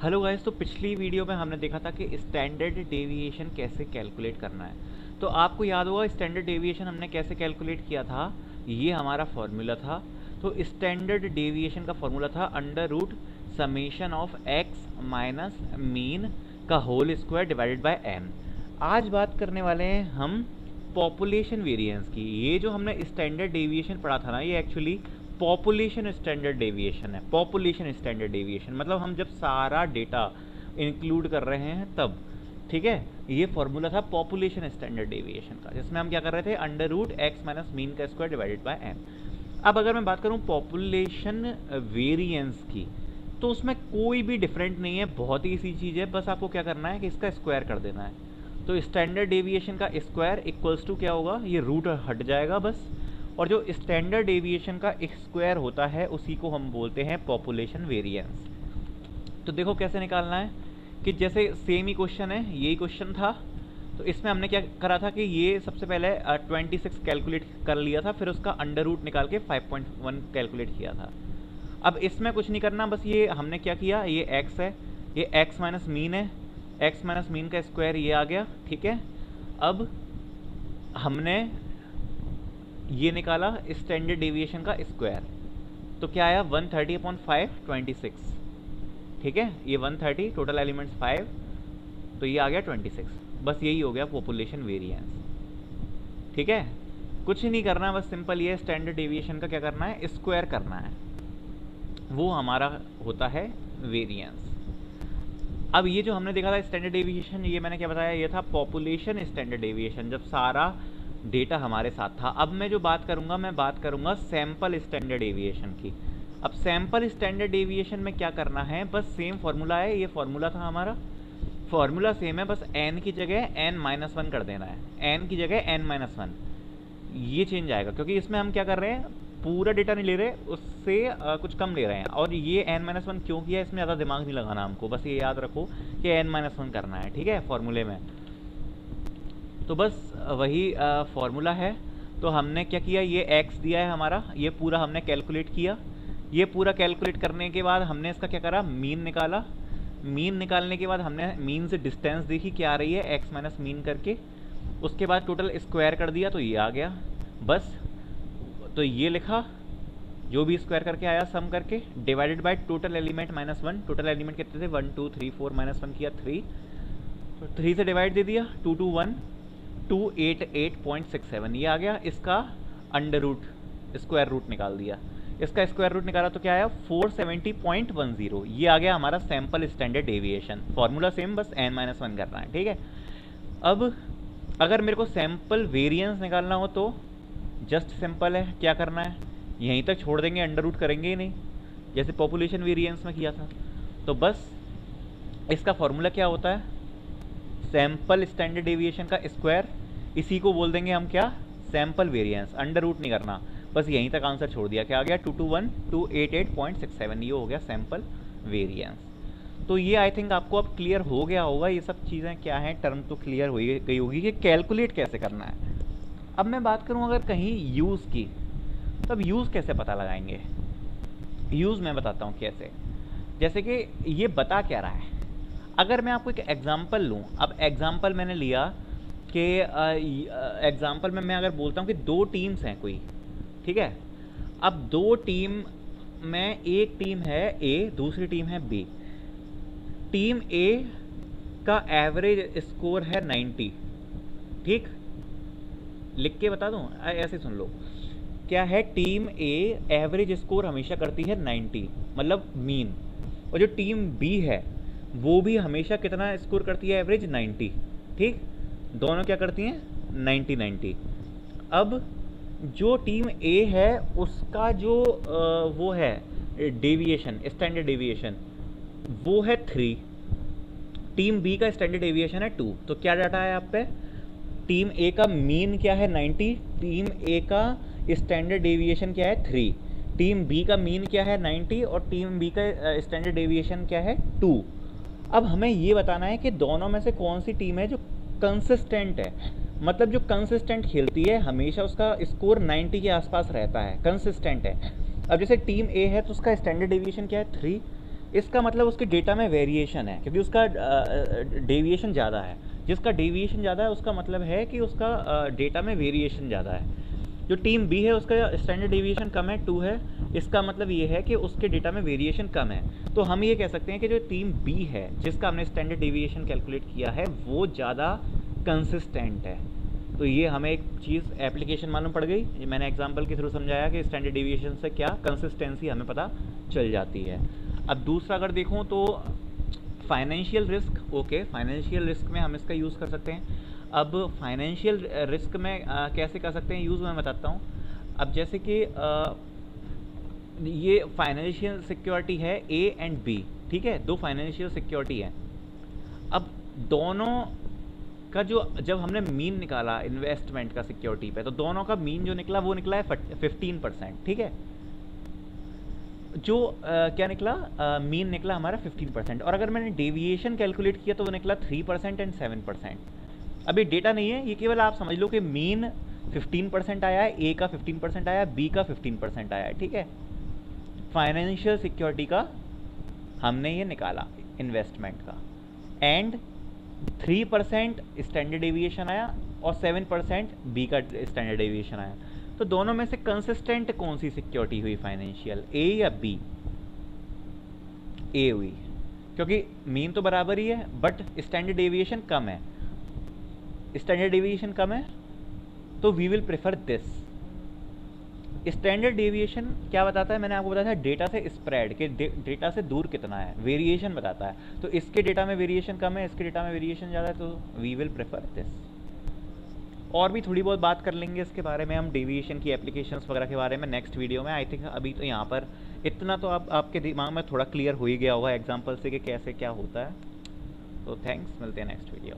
Hello guys, तो पिछली video में हमने देखा था कि स्टैंडर्ड डेविएशन कैसे कैलकुलेट करना है। तो आपको याद होगा स्टैंडर्ड डेविएशन हमने कैसे कैलकुलेट किया था। ये हमारा फॉर्मूला था। तो स्टैंडर्ड डेविएशन का फॉर्मूला था under root summation of X minus mean का whole square divided by N. आज बात करने वाले हैं हम पॉपुलेशन वेरिएंस की। ये जो हमने स्टैंडर्ड डेविएशन पढ़ा था ना, ये एक्चुअली पॉपुलेशन स्टैंडर्ड डेविएशन है। पॉपुलेशन स्टैंडर्ड डेविएशन मतलब हम जब सारा डेटा इंक्लूड कर रहे हैं तब, ठीक है। ये फॉर्मूला था पॉपुलेशन स्टैंडर्ड डेविएशन का, जिसमें हम क्या कर रहे थे, under root X minus mean का स्क्वायर डिवाइडेड बाय एन। अब अगर मैं बात करूं पॉपुलेशन वेरिएंस की, तो उसमें कोई भी डिफरेंट नहीं है, बहुत ही इसी चीज़ है। बस आपको क्या करना है कि इसका स्क्वायर कर देना है। तो स्टैंडर्ड डेविएशन का स्क्वायर इक्वल्स टू क्या होगा, ये रूट हट जाएगा बस। और जो स्टैंडर्ड डेविएशन का स्क्वायर होता है उसी को हम बोलते हैं पॉपुलेशन वेरिएंस। तो देखो कैसे निकालना है कि जैसे सेम ही क्वेश्चन है, यही क्वेश्चन था। तो इसमें हमने क्या करा था कि ये सबसे पहले 26 कैलकुलेट कर लिया था, फिर उसका अंडर रूट निकाल के 5.1 कैलकुलेट किया था। अब इसमें कुछ नहीं करना, बस ये हमने क्या किया, ये x है, ये x माइनस मीन है, x माइनस मीन का स्क्वायर ये आ गया, ठीक है। अब हमने ये निकाला स्टैंडर्ड डेविएशन का स्क्वायर, तो क्या आया 130/5 26, ठीक है। ये 130, टोटल एलिमेंट्स 5, तो ये आ गया 26। बस यही हो गया पॉपुलेशन वेरिएंस, ठीक है। कुछ नहीं करना, बस सिंपल ये स्टैंडर्ड डेविएशन का क्या करना है, स्क्वायर करना है, वो हमारा होता है वेरिएंस। अब ये जो हमने देखा था स्टैंडर्ड डेविएशन, ये मैंने क्या बताया, ये था पॉपुलेशन स्टैंडर्ड डेविएशन, जब सारा डेटा हमारे साथ था। अब मैं जो बात करूंगा, मैं बात करूंगा सैंपल स्टैंडर्ड डेविएशन की। अब सैंपल स्टैंडर्ड डेविएशन में क्या करना है, बस सेम फॉर्मूला है, ये फॉर्मूला था हमारा, फॉर्मूला सेम है, बस n की जगह n-1 कर देना है, n की जगह n-1, ये चेंज आएगा। क्योंकि इसमें हम क्या कर रहे हैं, पूरा डेटा नहीं ले रहे, उससे कुछ कम ले रहे हैं। और ये n-1 क्यों किया, इसमें ज़्यादा दिमाग नहीं लगाना हमको, बस ये याद रखो कि n-1 करना है, ठीक है, फॉर्मूले में। तो बस वही फॉर्मूला है। तो हमने क्या किया, ये x दिया है हमारा, ये पूरा हमने कैलकुलेट किया। ये पूरा कैलकुलेट करने के बाद हमने इसका क्या करा, मीन निकाला। मीन निकालने के बाद हमने मीन से डिस्टेंस देखी क्या आ रही है, x माइनस मीन करके। उसके बाद टोटल स्क्वायर कर दिया, तो ये आ गया बस। तो ये लिखा, जो भी स्क्वायर करके आया सम करके, divided by total element -1। Total element कितने थे, 1 2 3 4, -1 किया 3, तो 3 से डिवाइड दे दिया, 2 2 1 288.67 ये आ गया। इसका अंडर रूट स्क्वायर रूट निकाल दिया, इसका स्क्वायर रूट निकाला तो क्या आया 470.10, ये आ गया हमारा sample standard deviation. Formula same, बस n-1 करना है, ठीक है। अब अगर मेरे को सैंपल वेरिएंस निकालना हो तो जस्ट सिंपल है, क्या करना है, यहीं तक छोड़ देंगे, अंडर रूट करेंगे ही नहीं, जैसे पॉपुलेशन वेरिएंस में किया था। तो बस इसका फॉर्मूला क्या होता है, सैंपल स्टैंडर्ड डेविएशन का स्क्वायर, इसी को बोल देंगे हम क्या, सैंपल वेरिएंस। अंडर रूट नहीं करना, बस यहीं तक आंसर छोड़ दिया, क्या आ गया 221 288.67, ये हो गया सैंपल वेरिएंस। तो ये आई थिंक आपको अब क्लियर हो गया होगा, ये सब चीज़ें क्या हैं, टर्म तो क्लियर हो गई होगी कि कैलकुलेट कैसे करना है। अब मैं बात करूँ अगर कहीं यूज़ की, तब यूज़ कैसे पता लगाएंगे। यूज़ मैं बताता हूँ कैसे। जैसे कि ये बता क्या रहा है, अगर मैं आपको एक एग्जांपल लूँ। अब एग्जांपल मैंने लिया कि एग्जांपल में मैं अगर बोलता हूँ कि 2 टीम्स हैं कोई, ठीक है। अब 2 टीम में एक टीम है ए, दूसरी टीम है बी। टीम ए का एवरेज स्कोर है 90, ठीक, लिख के बता दूँ, ऐसे सुन लो, क्या है, टीम ए एवरेज स्कोर हमेशा करती है 90, मतलब मीन। और जो टीम बी है वो भी हमेशा कितना स्कोर करती है, एवरेज 90, ठीक, दोनों क्या करती हैं 90 90। अब जो टीम ए है उसका जो वो है डेविएशन, स्टैंडर्ड डेविएशन, वो है 3, टीम बी का स्टैंडर्ड डेविएशन है 2। तो क्या डाटा है आप पे, टीम ए का मीन क्या है 90, टीम ए का स्टैंडर्ड डेविएशन क्या है 3, टीम बी का मीन क्या है 90 और टीम बी का स्टैंडर्ड डेविएशन क्या है 2। अब हमें ये बताना है कि दोनों में से कौन सी टीम है जो कंसिस्टेंट है, मतलब जो कंसिस्टेंट खेलती है, हमेशा उसका स्कोर 90 के आसपास रहता है, कंसिस्टेंट है। अब जैसे टीम ए है तो उसका स्टैंडर्ड डेविएशन क्या है 3, इसका मतलब उसके डेटा में वेरिएशन है, क्योंकि उसका डेविएशन ज़्यादा है। जिसका डेविएशन ज़्यादा है उसका मतलब है कि उसका डेटा में वेरिएशन ज़्यादा है। जो टीम बी है उसका स्टैंडर्ड डेविएशन कम है, 2 है, इसका मतलब ये है कि उसके डेटा में वेरिएशन कम है। तो हम ये कह सकते हैं कि जो टीम बी है जिसका हमने स्टैंडर्ड डेविएशन कैलकुलेट किया है वो ज़्यादा कंसिस्टेंट है। तो ये हमें एक चीज़ एप्लीकेशन मालूम पड़ गई, ये मैंने एग्जांपल के थ्रू समझाया कि स्टैंडर्ड डेविएशन से क्या कंसिस्टेंसी हमें पता चल जाती है। अब दूसरा अगर देखूँ तो financial risk, okay, financial risk में हम इसका यूज़ कर सकते हैं। अब फाइनेंशियल रिस्क में कैसे कर सकते हैं यूज़, मैं बताता हूँ। अब जैसे कि ये फाइनेंशियल सिक्योरिटी है ए एंड बी, ठीक है, 2 फाइनेंशियल सिक्योरिटी है। अब दोनों का जो जब हमने मीन निकाला इन्वेस्टमेंट का सिक्योरिटी पे, तो दोनों का मीन जो निकला वो निकला है 15%, ठीक है। जो क्या निकला, मीन निकला हमारा 15%, और अगर मैंने डेविएशन कैलकुलेट किया तो वो निकला 3% एंड 7%। अभी डेटा नहीं है, ये केवल आप समझ लो कि मीन 15% आया है, ए का 15% आया है, बी का 15% आया है, ठीक है। फाइनेंशियल सिक्योरिटी का हमने ये निकाला इन्वेस्टमेंट का, एंड 3% स्टैंडर्ड डेविएशन आया और 7% बी का स्टैंडर्ड डेविएशन आया। तो दोनों में से कंसिस्टेंट कौन सी सिक्योरिटी हुई फाइनेंशियल, ए या बी? ए हुई, क्योंकि मीन तो बराबर ही है बट स्टैंडर्ड डेविएशन कम है। स्टैंडर्ड डेविएशन कम है तो we will prefer this. Standard deviation क्या बताता है, मैंने आपको बताया था डेटा से स्प्रेड के डेटा से दूर कितना है, वेरिएशन बताता है। तो इसके डेटा में वेरिएशन कम है, इसके डेटा में वेरिएशन ज़्यादा है, तो वी विल प्रेफर दिस। और भी थोड़ी बहुत बात कर लेंगे इसके बारे में हम, डेविएशन की एप्लीकेशंस वगैरह के बारे में नेक्स्ट वीडियो में। आई थिंक अभी तो यहाँ पर इतना तो आपके दिमाग में थोड़ा क्लियर हो ही गया होगा एग्जाम्पल से कि कैसे क्या होता है। तो थैंक्स, मिलते हैं नेक्स्ट वीडियो।